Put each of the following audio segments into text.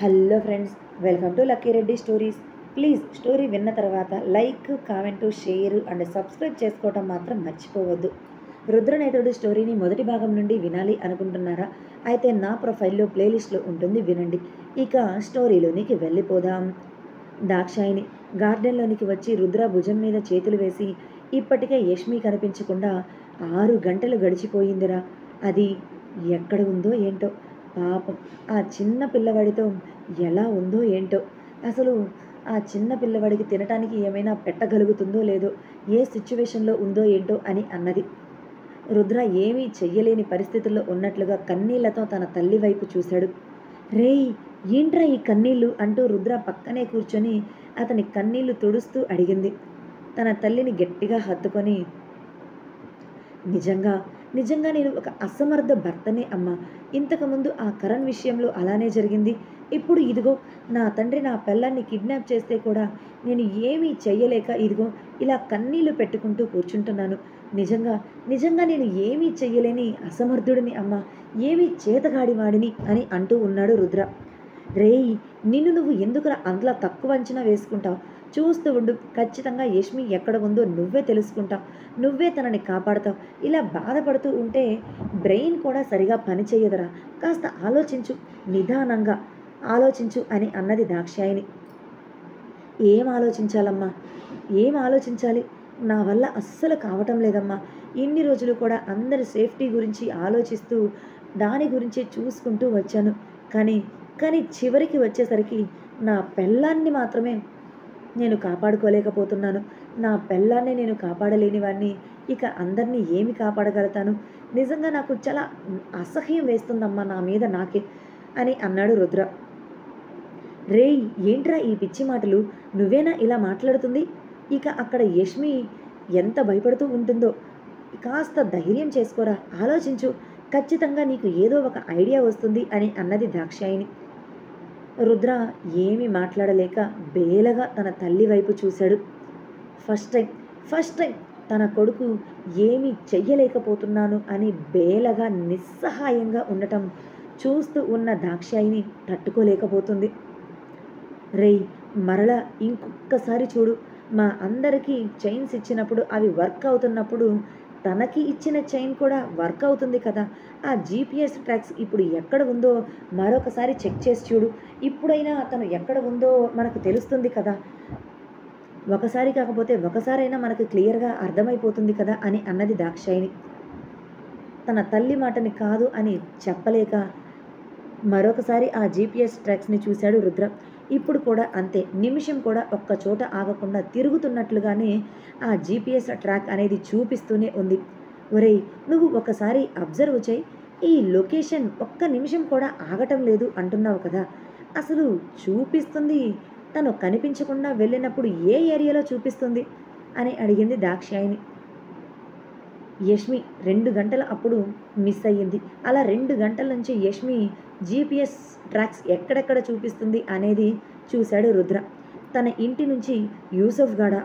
Hello friends, welcome to lucky Reddy stories. Please story విన్న తర్వాత like, comment, share and subscribe చేసుకోవటం మాత్రం మర్చిపోవద్దు. రుద్రనేతుడు స్టోరీని మొదటి భాగం నుండి వినాలి అనుకుంటున్నారా? అయితే నా ప్రొఫైల్లో ప్లేలిస్ట్లో ఉంటుంది, వినండి. ఇక స్టోరీలోనికి వెళ్ళిపోదాం. దాక్షాయిని గార్డెన్లోనికి వచ్చి రుద్ర భుజం మీద చేతులు వేసి, ఇప్పటికే యష్మి కనిపించకుండా 6 గంటలు గడిచిపోయిందిరా. అది ఎక్కడ ఉందో ఏంటో. పాపం ఆ చిన్న పిల్లవాడితో ఎలా ఉందో ఏంటో. అసలు ఆ చిన్న పిల్లవాడికి తినటానికి ఏమైనా పెట్టగలుగుతుందో లేదో, ఏ సిచ్యువేషన్లో ఉందో ఏంటో అని అన్నది. రుద్ర ఏమీ చెయ్యలేని పరిస్థితుల్లో ఉన్నట్లుగా కన్నీళ్లతో తన తల్లి వైపు చూశాడు. రేయ్, ఏంట్రా ఈ కన్నీళ్ళు అంటూ రుద్ర పక్కనే కూర్చొని అతని కన్నీళ్లు తుడుస్తూ అడిగింది. తన తల్లిని గట్టిగా హత్తుకొని, నిజంగా నిజంగా నేను ఒక అసమర్థ భర్తనే అమ్మా. ఇంతకుముందు ఆ కరణ్ విషయంలో అలానే జరిగింది. ఇప్పుడు ఇదిగో నా తండ్రి నా పిల్లాన్ని కిడ్నాప్ చేస్తే కూడా నేను ఏమీ చెయ్యలేక ఇదిగో ఇలా కన్నీళ్లు పెట్టుకుంటూ కూర్చుంటున్నాను. నిజంగా నిజంగా నేను ఏమీ చెయ్యలేని అసమర్థుడిని అమ్మా, ఏమీ చేతగాడివాడిని అని అంటూ ఉన్నాడు రుద్ర. రేయ్, నిన్ను నువ్వు ఎందుకురా అంతలా తక్కువ అంచనా వేసుకుంటావు? చూస్తూ ఉండు, ఖచ్చితంగా యష్మి ఎక్కడ ఉందో నువ్వే తెలుసుకుంటావు, నువ్వే తనని కాపాడతావు. ఇలా బాధపడుతూ ఉంటే బ్రెయిన్ కూడా సరిగా పనిచేయదురా. కాస్త ఆలోచించు, నిదానంగా ఆలోచించు అని అన్నది దాక్షాయిని. ఏం ఆలోచించాలమ్మా, ఏం ఆలోచించాలి? నా వల్ల అస్సలు కావటం లేదమ్మా. ఇన్ని రోజులు కూడా అందరి సేఫ్టీ గురించి ఆలోచిస్తూ దాని గురించి చూసుకుంటూ వచ్చాను. కానీ కానీ చివరికి వచ్చేసరికి నా పెళ్ళాన్ని మాత్రమే నేను కాపాడుకోలేకపోతున్నాను. నా పెళ్ళాన్నే నేను కాపాడలేని వాడిని ఇక అందరినీ ఏమి కాపాడగలుగుతాను? నిజంగా నాకు చాలా అసహ్యం వేస్తుందమ్మా నా మీద నాకే అని అన్నాడు రుద్ర. రేయ్, ఏంట్రా ఈ పిచ్చి మాటలు? నువ్వేనా ఇలా మాట్లాడుతుంది? ఇక అక్కడ యష్మి ఎంత భయపడుతూ ఉంటుందో. కాస్త ధైర్యం చేసుకోరా, ఆలోచించు, ఖచ్చితంగా నీకు ఏదో ఒక ఐడియా వస్తుంది అని అన్నది దాక్షాయిని. రుద్ర ఏమీ మాట్లాడలేక బేలగా తన తల్లి వైపు చూశాడు. ఫస్ట్ టైం తన కొడుకు ఏమీ చెయ్యలేకపోతున్నాను అని బేలగా నిస్సహాయంగా ఉండటం చూస్తూ ఉన్న దాక్షాయిని తట్టుకోలేకపోతుంది. రేయ్, మరలా ఇంకొక్కసారి చూడు. మా అందరికీ చైన్స్ ఇచ్చినప్పుడు అవి వర్క్ అవుతున్నప్పుడు తనకి ఇచ్చిన చైన్ కూడా వర్క్ అవుతుంది కదా. ఆ జీపీఎస్ ట్రాక్స్ ఇప్పుడు ఎక్కడ ఉందో మరొకసారి చెక్ చేసి చూడు. ఇప్పుడైనా అతను ఎక్కడ ఉందో మనకు తెలుస్తుంది కదా. ఒకసారి కాకపోతే ఒకసారైనా మనకు క్లియర్గా అర్థమైపోతుంది కదా అని అన్నది దాక్షాయిని. తన తల్లి మాటని కాదు అని చెప్పలేక మరొకసారి ఆ జీపీఎస్ ట్రాక్స్ని చూశాడు రుద్ర. ఇప్పుడు కూడా అంతే, నిమిషం కూడా ఒక్క చోట ఆగకుండా తిరుగుతున్నట్లుగానే ఆ జీపీఎస్ ట్రాక్ అనేది చూపిస్తూనే ఉంది. ఒరేయ్, నువ్వు ఒకసారి అబ్జర్వ్ చేయి, ఈ లొకేషన్ ఒక్క నిమిషం కూడా ఆగటం లేదు అంటున్నావు కదా. అసలు చూపిస్తుంది తను కనిపించకుండా వెళ్ళినప్పుడు ఏ ఏరియాలో చూపిస్తుంది అని అడిగింది దాక్షాయిని. యష్మి 2 గంటల అప్పుడు మిస్ అయ్యింది. అలా 2 గంటల నుంచి యష్మి జీపీఎస్ ట్రాక్స్ ఎక్కడెక్కడ చూపిస్తుంది అనేది చూశాడు రుద్ర. తన ఇంటి నుంచి యూసఫ్గఢ,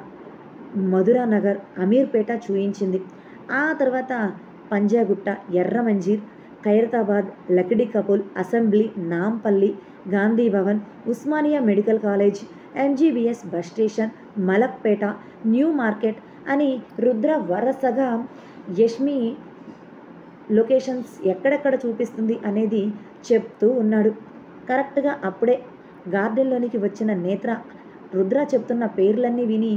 మధురా నగర్, అమీర్పేట చూయించింది. ఆ తర్వాత Panjagutta, Erramanzil, Khairatabad, Lakdi Kapul, assembly, Nampally, Gandhi Bhavan, Osmania medical college, MGBS bus station, Malakpet, new market అని రుద్ర వరుసగా యష్మి లొకేషన్స్ ఎక్కడెక్కడ చూపిస్తుంది అనేది చెప్తూ ఉన్నాడు. కరెక్ట్గా అప్పుడే గార్డెన్లోనికి వచ్చిన నేత్ర రుద్ర చెప్తున్న పేర్లన్నీ విని,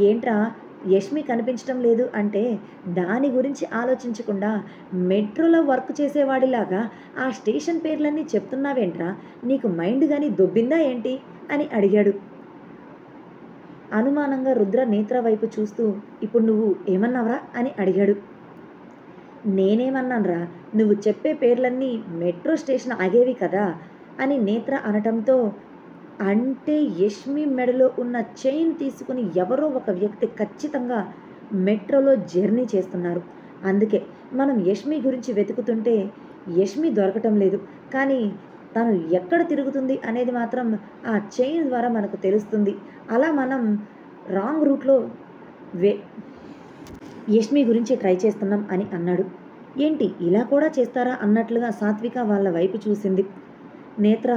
ఏంట్రా యష్మి కనిపించడం లేదు అంటే దాని గురించి ఆలోచించకుండా మెట్రోలో వర్క్ చేసేవాడిలాగా ఆ స్టేషన్ పేర్లన్నీ చెప్తున్నావేంట్రా? నీకు మైండ్ కానీ దొబ్బిందా ఏంటి అని అడిగాడు. అనుమానంగా రుద్ర నేత్ర వైపు చూస్తూ, ఇప్పుడు నువ్వు ఏమన్నావురా అని అడిగాడు. నేనేమన్నాన్రా, నువ్వు చెప్పే పేర్లన్నీ మెట్రో స్టేషన్ ఆగేవి కదా అని నేత్ర అనటంతో, అంటే యష్మి మెడలో ఉన్న చైన్ తీసుకుని ఎవరో ఒక వ్యక్తి ఖచ్చితంగా మెట్రోలో జర్నీ చేస్తున్నారు. అందుకే మనం యష్మి గురించి వెతుకుతుంటే యష్మి దొరకటం లేదు, కానీ తను ఎక్కడ తిరుగుతుంది అనేది మాత్రం ఆ చైన్ ద్వారా మనకు తెలుస్తుంది. అలా మనం రాంగ్ రూట్లో యష్మి గురించి ట్రై చేస్తున్నాం అని అన్నాడు. ఏంటి ఇలా కూడా చేస్తారా అన్నట్లుగా సాత్విక వాళ్ళ వైపు చూసింది. నేత్ర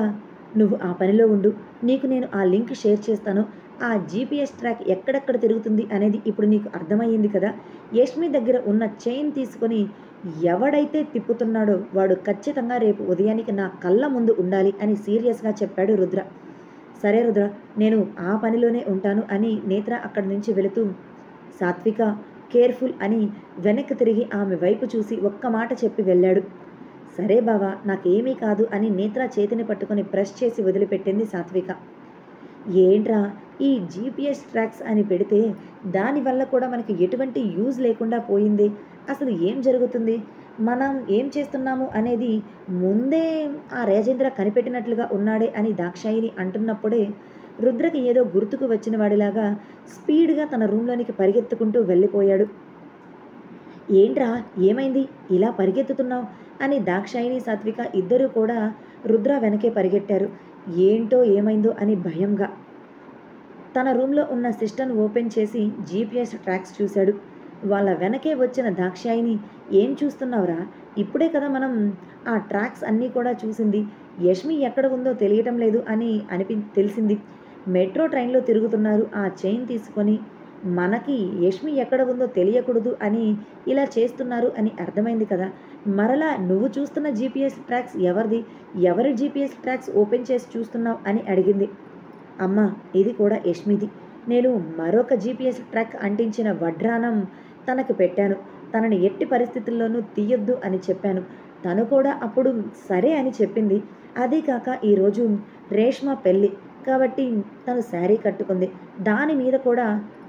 నువ్వు ఆ పనిలో ఉండు. నీకు నేను ఆ లింక్ షేర్ చేస్తాను. ఆ జీపీఎస్ ట్రాక్ ఎక్కడెక్కడ తిరుగుతుంది అనేది ఇప్పుడు నీకు అర్థమయ్యింది కదా! యష్మి దగ్గర ఉన్న చైన్ తీసుకొని ఎవడైతే తిప్పుతున్నాడో వాడు ఖచ్చితంగా రేపు ఉదయానికి నా కళ్ళ ముందు ఉండాలి అని సీరియస్‌గా చెప్పాడు రుద్ర. సరే రుద్ర, నేను ఆ పనిలోనే ఉంటాను అని నేత్ర అక్కడి నుంచి వెళుతూ, సాత్విక కేర్‌ఫుల్ అని వెనక్కి తిరిగి ఆమె వైపు చూసి ఒక్క మాట చెప్పి వెళ్ళాడు. సరే బావ, నాకేమీ కాదు అని నేత్ర చేతిని పట్టుకొని ప్రెస్ చేసి వదిలిపెట్టింది సాత్విక. ఏంట్రా ఈ జీపీఎస్ ట్రాక్స్ అని పెడితే దానివల్ల కూడా మనకి ఎటువంటి యూజ్ లేకుండా పోయింది. అసలు ఏం జరుగుతుంది? మనం ఏం చేస్తున్నాము అనేది ముందే ఆ రాజేంద్ర కనిపెట్టినట్లుగా ఉన్నాడే అని దాక్షాయిని అంటున్నప్పుడే రుద్రకి ఏదో గుర్తుకు వచ్చిన వాడిలాగా స్పీడ్‌గా తన రూమ్‌లోనికి పరిగెత్తుకుంటూ వెళ్ళిపోయాడు. ఏంట్రా ఏమైంది? ఇలా పరిగెత్తుతున్నావు? అని దాక్షాయిని, సాత్విక ఇద్దరూ కూడా రుద్ర వెనకే పరిగెట్టారు. ఏంటో ఏమైందో అని భయంగా. తన రూమ్‌లో ఉన్న సిస్టమ్‌ని ఓపెన్ చేసి జీపీఎస్ ట్రాక్స్ చూశాడు. వాళ్ళ వెనకే వచ్చిన దాక్షాయిని, "ఏం చూస్తున్నావురా? ఇప్పుడే కదా మనం ఆ ట్రాక్స్ అన్నీ కూడా చూసింది. యష్మి ఎక్కడ ఉందో తెలియటం లేదు అని తెలిసింది. మెట్రో ట్రైన్‌లో తిరుగుతున్నారు ఆ చైన్ తీసుకొని. మనకి యష్మి ఎక్కడ ఉందో తెలియకూడదు అని ఇలా చేస్తున్నారు అని అర్థమైంది కదా! మరలా నువ్వు చూస్తున్న జీపీఎస్ ట్రాక్స్ ఎవరిది? ఎవరి జీపీఎస్ ట్రాక్స్ ఓపెన్ చేసి చూస్తున్నావు?" అని అడిగింది. అమ్మా, ఇది కూడా యష్మిది. నేను మరొక జీపీఎస్ ట్రాక్ అంటించిన వడ్రానం తనకు పెట్టాను. తనని ఎట్టి పరిస్థితుల్లోనూ తీయొద్దు అని చెప్పాను. తను కూడా అప్పుడు సరే అని చెప్పింది. అదీ కాక ఈరోజు రేష్మ పెళ్ళి. కాబట్టి తను శారీ కట్టుకుంది. దాని మీద కూడా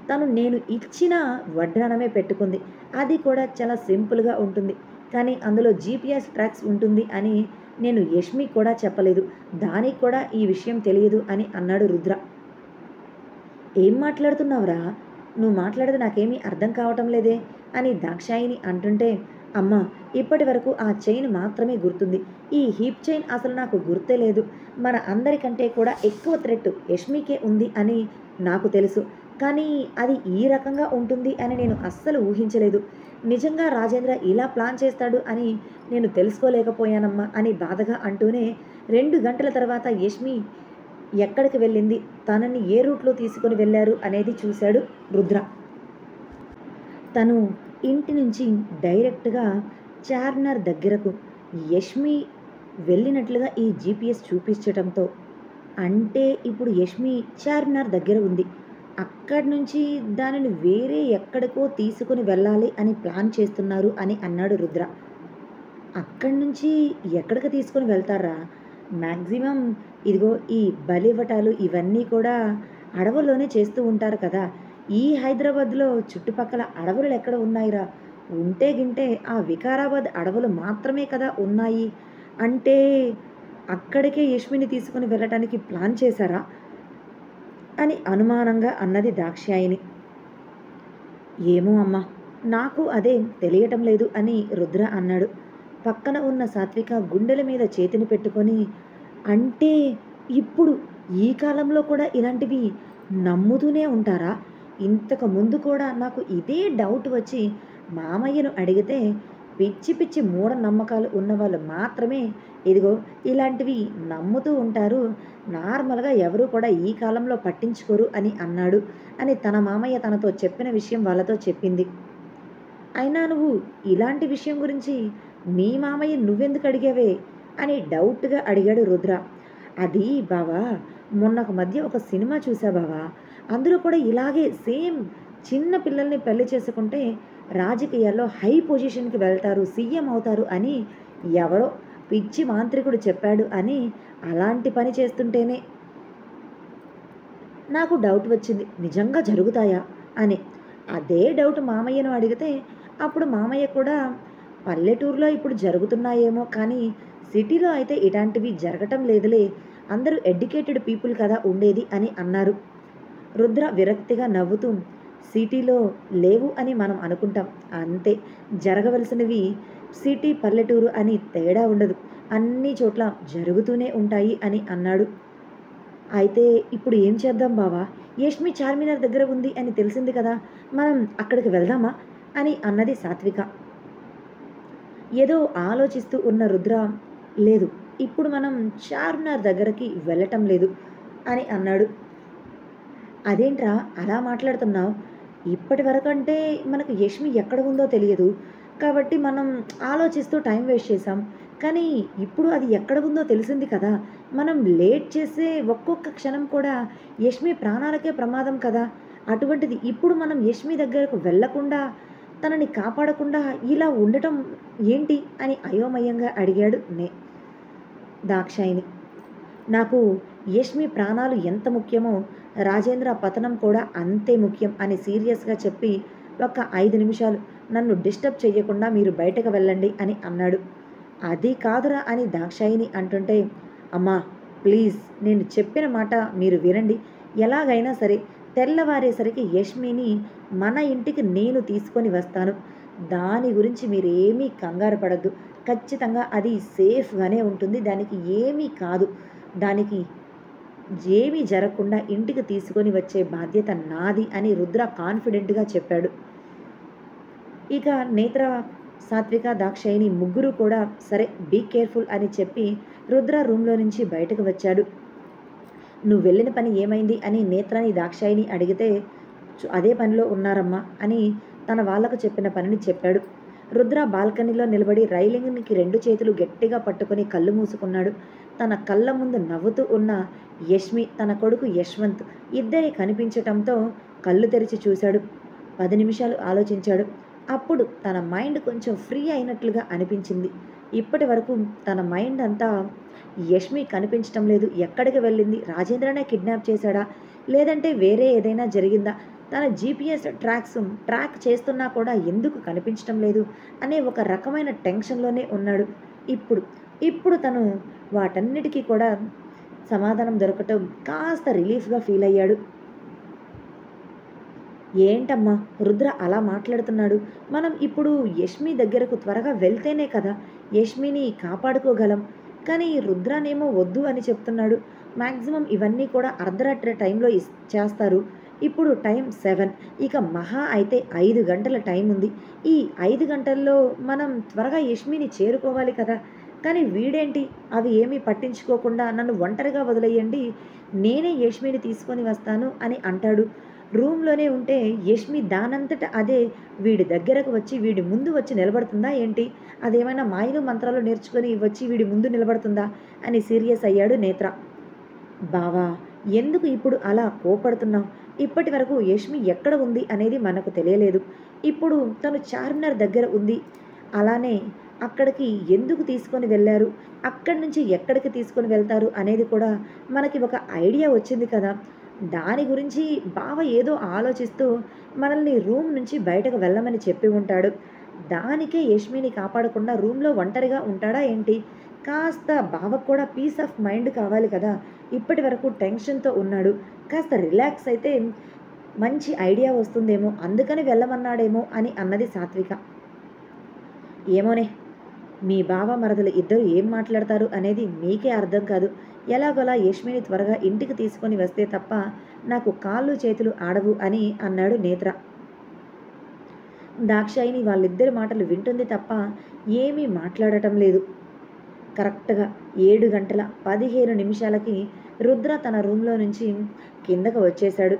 తను నేను ఇచ్చిన వడ్రానమే పెట్టుకుంది. అది కూడా చాలా సింపుల్‌గా ఉంటుంది. కానీ అందులో జీపీఎస్ ట్రాక్స్ ఉంటుంది అని నేను యష్మికి కూడా చెప్పలేదు. దానికి కూడా ఈ విషయం తెలియదు అని అన్నాడు రుద్ర. ఏం మాట్లాడుతున్నావురా? నువ్వు మాట్లాడేది నాకేమీ అర్థం కావటం లేదే అని దాక్షాయిని అంటుంటే, అమ్మా, ఇప్పటి వరకు ఆ చైన్ మాత్రమే గుర్తుంది. ఈ హీప్ చైన్ అసలు నాకు గుర్తే లేదు. మన అందరికంటే కూడా ఎక్కువ థ్రెట్ యష్మికే ఉంది అని నాకు తెలుసు. కానీ అది ఈ రకంగా ఉంటుంది అని నేను అస్సలు ఊహించలేదు. నిజంగా రాజేంద్ర ఇలా ప్లాన్ చేస్తాడు అని నేను తెలుసుకోలేకపోయానమ్మా అని బాధగా అంటూనే 2 గంటల తర్వాత యష్మి ఎక్కడికి వెళ్ళింది, తనని ఏ రూట్లో తీసుకొని వెళ్ళారు అనేది చూశాడు రుద్ర. తను ఇంటి నుంచి డైరెక్ట్‌గా చార్మినార్ దగ్గరకు యష్మి వెళ్ళినట్లుగా ఈ జీపీఎస్ చూపించటంతో, అంటే ఇప్పుడు యష్మి చార్మినార్ దగ్గర ఉంది. అక్కడి నుంచి దానిని వేరే ఎక్కడికో తీసుకొని వెళ్ళాలి అని ప్లాన్ చేస్తున్నారు అని అన్నాడు రుద్ర. అక్కడి నుంచి ఎక్కడికి తీసుకొని వెళ్తారా? మ్యాక్సిమం ఇదిగో ఈ బలివ్వటాలు ఇవన్నీ కూడా అడవుల్లోనే చేస్తూ ఉంటారు కదా! ఈ హైదరాబాద్‌లో చుట్టుపక్కల అడవులు ఎక్కడ ఉన్నాయిరా? ఉంటే గింటే ఆ వికారాబాద్ అడవులు మాత్రమే కదా ఉన్నాయి. అంటే అక్కడికే యష్మిని తీసుకొని వెళ్ళటానికి ప్లాన్ చేశారా? అని అనుమానంగా అన్నది దాక్షాయిని. ఏమో అమ్మా, నాకు అదే తెలియటం లేదు అని రుద్ర అన్నాడు. పక్కన ఉన్న సాత్విక గుండెల మీద చేతిని పెట్టుకొని, అంటే ఇప్పుడు ఈ కాలంలో కూడా ఇలాంటివి నమ్ముతూనే ఉంటారా? ఇంతకు ముందు కూడా నాకు ఇదే డౌట్ వచ్చి మామయ్యను అడిగితే పిచ్చి పిచ్చి మూఢనమ్మకాలు ఉన్నవాళ్ళు మాత్రమే ఇదిగో ఇలాంటివి నమ్ముతూ ఉంటారు. నార్మల్‌గా ఎవరు కూడా ఈ కాలంలో పట్టించుకోరు అని అన్నాడు అని తన మామయ్య తనతో చెప్పిన విషయం వాళ్ళతో చెప్పింది. అయినా నువ్వు ఇలాంటి విషయం గురించి మీ మామయ్య నువ్వెందుకు అడిగావే అని డౌట్‌గా అడిగాడు రుద్ర. అది బావా, మొన్న ఒక మధ్య ఒక సినిమా చూసా బావా. అందులో కూడా ఇలాగే సేమ్ చిన్న పిల్లల్ని పెళ్లి చేసుకుంటే రాజకీయాల్లో హై పొజిషన్‌కి వెళ్తారు, సీఎం అవుతారు అని ఎవరో పిచ్చి మాంత్రికుడు చెప్పాడు అని అలాంటి పని చేస్తుంటేనే నాకు డౌట్ వచ్చింది. నిజంగా జరుగుతాయా అని. అదే డౌట్ మామయ్యను అడిగితే అప్పుడు మామయ్య కూడా పల్లెటూరులో ఇప్పుడు జరుగుతున్నాయేమో కానీ సిటీలో అయితే ఇలాంటివి జరగటం లేదులే. అందరూ ఎడ్యుకేటెడ్ పీపుల్ కదా ఉండేది అని అన్నారు. రుద్ర విరక్తిగా నవ్వుతూ, సిటీలో లేవు అని మనం అనుకుంటాం. అంతే. జరగవలసినవి సిటీ, పల్లెటూరు అని తేడా ఉండదు. అన్ని చోట్ల జరుగుతూనే ఉంటాయి అని అన్నాడు. అయితే ఇప్పుడు ఏం చేద్దాం బావా? యష్మి చార్మినార్ దగ్గర ఉంది అని తెలిసింది కదా! మనం అక్కడికి వెళ్దామా? అని అన్నది సాత్విక. ఏదో ఆలోచిస్తూ ఉన్న రుద్ర, లేదు, ఇప్పుడు మనం చార్మినార్ దగ్గరకి వెళ్ళటం లేదు అని అన్నాడు. అదేంట్రా అలా మాట్లాడుతున్నావు? ఇప్పటి వరకంటే మనకు యష్మి ఎక్కడ ఉందో తెలియదు. కాబట్టి మనం ఆలోచిస్తూ టైం వేస్ట్ చేశాం. కానీ ఇప్పుడు అది ఎక్కడ ఉందో తెలిసింది కదా! మనం లేట్ చేసే ఒక్కొక్క క్షణం కూడా యష్మి ప్రాణాలకే ప్రమాదం కదా! అటువంటిది ఇప్పుడు మనం యష్మి దగ్గరకు వెళ్ళకుండా, తనని కాపాడకుండా ఇలా ఉండటం ఏంటి? అని అయోమయంగా అడిగాడు దాక్షాయిని. నాకు యష్మి ప్రాణాలు ఎంత ముఖ్యమో రాజేంద్ర పతనం కూడా అంతే ముఖ్యం అని సీరియస్గా చెప్పి, ఒక్క 5 నిమిషాలు నన్ను డిస్టర్బ్ చెయ్యకుండా మీరు బయటకు వెళ్ళండి అని అన్నాడు. అది కాదురా అని దాక్షాయిని అంటుంటే, అమ్మా ప్లీజ్ నేను చెప్పిన మాట మీరు వినండి. ఎలాగైనా సరే తెల్లవారేసరికి యష్మిని మన ఇంటికి నేను తీసుకొని వస్తాను. దాని గురించి మీరేమీ కంగారు పడద్దు. ఖచ్చితంగా అది సేఫ్గానే ఉంటుంది. దానికి ఏమీ కాదు. దానికి ఏమీ జరగకుండా ఇంటికి తీసుకొని వచ్చే బాధ్యత నాది అని రుద్ర కాన్ఫిడెంట్గా చెప్పాడు. ఇక నేత్ర, సాత్విక, దాక్షాయిని ముగ్గురు కూడా సరే బీ కేర్ఫుల్ అని చెప్పి రుద్ర రూమ్లో నుంచి బయటకు వచ్చాడు. నువ్వు వెళ్ళిన పని ఏమైంది అని నేత్రని దాక్షాయిని అడిగితే, అదే పనిలో ఉన్నారమ్మా అని తన వాళ్లకు చెప్పిన పనిని చెప్పాడు. రుద్ర బాల్కనీలో నిలబడి రైలింగ్కి 2 చేతులు గట్టిగా పట్టుకొని కళ్ళు మూసుకున్నాడు. తన కళ్ళ ముందు నవ్వుతూ ఉన్న యష్మి, తన కొడుకు యశ్వంత్ ఇద్దరి కనిపించటంతో కళ్ళు తెరిచి చూశాడు. 10 నిమిషాలు ఆలోచించాడు. అప్పుడు తన మైండ్ కొంచెం ఫ్రీ అయినట్లుగా అనిపించింది. ఇప్పటి వరకు తన మైండ్ అంతా యష్మి కనిపించటం లేదు. ఎక్కడికి వెళ్ళింది? రాజేంద్రనే కిడ్నాప్ చేశాడా? లేదంటే వేరే ఏదైనా జరిగిందా? తన జీపీఎస్ ట్రాక్ చేస్తున్నా కూడా ఎందుకు కనిపించటం లేదు అనే ఒక రకమైన టెన్షన్లోనే ఉన్నాడు. ఇప్పుడు తను వాటన్నిటికీ కూడా సమాధానం దొరకటం కాస్త రిలీఫ్గా ఫీల్ అయ్యాడు. ఏంటమ్మా రుద్ర అలా మాట్లాడుతున్నాడు? మనం ఇప్పుడు యష్మి దగ్గరకు త్వరగా వెళ్తేనే కదా యష్మిని కాపాడుకోగలం. కానీ రుద్రనేమో వద్దు అని చెప్తున్నాడు. మ్యాక్సిమం ఇవన్నీ కూడా అర్ధరాత్రి టైంలో చేస్తారు. ఇప్పుడు టైం 7, ఇక మహా అయితే 5 గంటల టైం ఉంది. ఈ 5 గంటల్లో మనం త్వరగా యష్మిని చేరుకోవాలి కదా! కానీ వీడేంటి అవి ఏమీ పట్టించుకోకుండా నన్ను ఒంటరిగా వదిలేయండి, నేనే యష్మిని తీసుకొని వస్తాను అని అంటాడు. రూమ్లోనే ఉంటే యష్మి దానంతట అదే వీడి దగ్గరకు వచ్చి వీడి ముందు వచ్చి నిలబడుతుందా ఏంటి? అదేమైనా మాయలు మంత్రాలు నేర్చుకొని వచ్చి వీడి ముందు నిలబడుతుందా అని సీరియస్ అయ్యాడు నేత్ర. బావా ఎందుకు ఇప్పుడు అలా కోపడుతున్నావు? ఇప్పటి వరకు యష్మి ఎక్కడ ఉంది అనేది మనకు తెలియలేదు. ఇప్పుడు తను చార్మినార్ దగ్గర ఉంది. అలానే అక్కడికి ఎందుకు తీసుకొని వెళ్ళారు, అక్కడి నుంచి ఎక్కడికి తీసుకొని వెళ్తారు అనేది కూడా మనకి ఒక ఐడియా వచ్చింది కదా! దాని గురించి బావ ఏదో ఆలోచిస్తూ మనల్ని రూమ్ నుంచి బయటకు వెళ్ళమని చెప్పి ఉంటాడు. దానికే యష్మిని కాపాడకుండా రూమ్లో ఒంటరిగా ఉంటాడా ఏంటి? కాస్త బావకు కూడా పీస్ ఆఫ్ మైండ్ కావాలి కదా! ఇప్పటి వరకు టెన్షన్తో ఉన్నాడు. కాస్త రిలాక్స్ అయితే మంచి ఐడియా వస్తుందేమో, అందుకని వెళ్ళమన్నాడేమో అని అన్నది సాత్విక. ఏమోనే, మీ బావ మరదలు ఇద్దరు ఏం మాట్లాడతారు అనేది మీకే అర్థం కాదు. ఎలాగోలా యష్మిని త్వరగా ఇంటికి తీసుకొని వస్తే తప్ప నాకు కాళ్ళు చేతులు ఆడవు అని అన్నాడు నేత్ర. దాక్షాయిని వాళ్ళిద్దరి మాటలు వింటుంది తప్ప ఏమీ మాట్లాడటం లేదు. కరెక్ట్గా 7 గంటల 15 నిమిషాలకి రుద్ర తన రూమ్లో నుంచి కిందకు వచ్చేశాడు.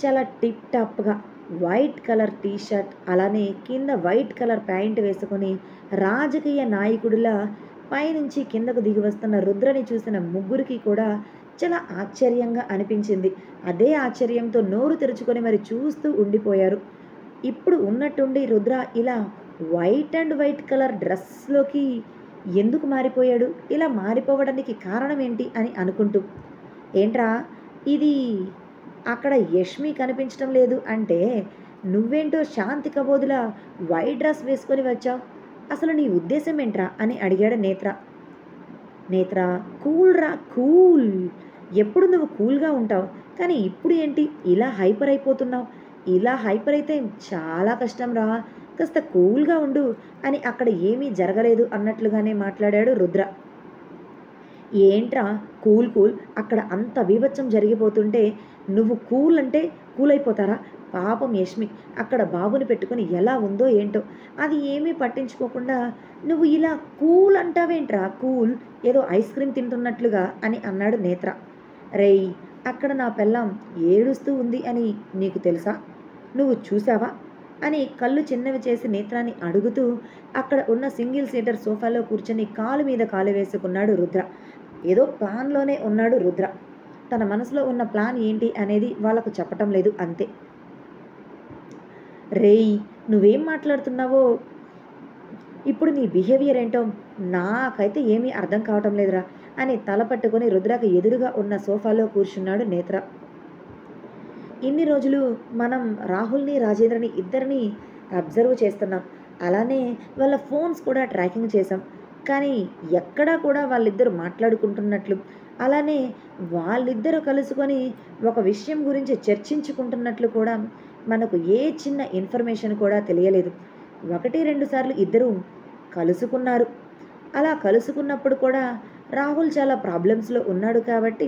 చాలా టిప్ టాప్గా వైట్ కలర్ టీషర్ట్, అలానే కింద వైట్ కలర్ ప్యాంట్ వేసుకొని రాజకీయ నాయకుడిలా పైనుంచి కిందకు దిగి వస్తున్న రుద్రని చూసిన ముగ్గురికి కూడా చాలా ఆశ్చర్యంగా అనిపించింది. అదే ఆశ్చర్యంతో నోరు తెరుచుకొని మరి చూస్తూ ఉండిపోయారు. ఇప్పుడు ఉన్నట్టుండి రుద్ర ఇలా వైట్ కలర్ డ్రెస్లోకి ఎందుకు మారిపోయాడు? ఇలా మారిపోవడానికి కారణం ఏంటి అని అనుకుంటూ, ఏంట్రా ఇది అక్కడ యష్మి కనిపించడం లేదు అంటే నువ్వేంటో శాంతి కబోదులా వైట్ డ్రెస్ వేసుకొని వచ్చావు, అసలు నీ ఉద్దేశం ఏంట్రా అని అడిగాడు నేత్ర. నేత్ర కూల్ రా, కూల్. ఎప్పుడు నువ్వు కూల్గా ఉంటావు, కానీ ఇప్పుడు ఏంటి ఇలా హైపర్ అయిపోతున్నావు? ఇలా హైపర్ అయితే చాలా కష్టం రా, కాస్త కూల్గా ఉండు అని అక్కడ ఏమీ జరగలేదు అన్నట్లుగానే మాట్లాడాడు రుద్ర. ఏంట్రా కూల్ అక్కడ అంత బీభత్సం జరిగిపోతుంటే నువ్వు కూల్ అంటే కూల్ అయిపోతారా? పాపం యష్మి అక్కడ బాబుని పెట్టుకొని ఎలా ఉందో ఏంటో. అది ఏమీ పట్టించుకోకుండా నువ్వు ఇలా కూల్ అంటావేంట్రా కూల్, ఏదో ఐస్ క్రీమ్ తింటున్నట్లుగా అని అన్నాడు నేత్ర. రేయ్, అక్కడ నా పెళ్ళాం ఏడుస్తూ ఉంది అని నీకు తెలుసా? నువ్వు చూసావా అని కళ్ళు చిన్నవి చేసి నేత్రాన్ని అడుగుతూ అక్కడ ఉన్న సింగిల్ సీటర్ సోఫాలో కూర్చొని కాలు మీద కాలు వేసుకున్నాడు రుద్ర. ఏదో ప్లాన్లోనే ఉన్నాడు రుద్ర. తన మనసులో ఉన్న ప్లాన్ ఏంటి అనేది వాళ్ళకు చెప్పటం లేదు అంతే. రేయ్, నువ్వేం మాట్లాడుతున్నావో, ఇప్పుడు నీ బిహేవియర్ ఏంటో నాకైతే ఏమీ అర్థం కావటం లేదురా అని తల పట్టుకొని రుద్రకు ఎదురుగా ఉన్న సోఫాలో కూర్చున్నాడు నేత్ర. ఇన్ని రోజులు మనం రాహుల్ని రాజేంద్రని ఇద్దరిని అబ్జర్వ్ చేస్తున్నాం. అలానే వాళ్ళ ఫోన్స్ కూడా ట్రాకింగ్ చేసాం. కానీ ఎక్కడా కూడా వాళ్ళిద్దరు మాట్లాడుకుంటున్నట్లు, అలానే వాళ్ళిద్దరూ కలుసుకొని ఒక విషయం గురించి చర్చించుకుంటున్నట్లు కూడా మనకు ఏ చిన్న ఇన్ఫర్మేషన్ కూడా తెలియలేదు. 1-2 సార్లు ఇద్దరు కలుసుకున్నారు. అలా కలుసుకున్నప్పుడు కూడా రాహుల్ చాలా ప్రాబ్లమ్స్లో ఉన్నాడు కాబట్టి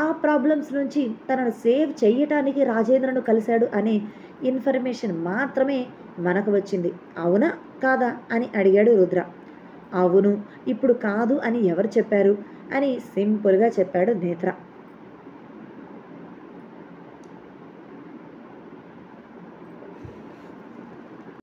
ఆ ప్రాబ్లమ్స్ నుంచి తనను సేవ్ చేయటానికి రాజేంద్రను కలిశాడు అనే ఇన్ఫర్మేషన్ మాత్రమే మనకు వచ్చింది. అవునా కాదా అని అడిగాడు రుద్ర. అవును, ఇప్పుడు కాదు అని ఎవరు చెప్పారు అని సింపుల్గా చెప్పాడు నేత్ర.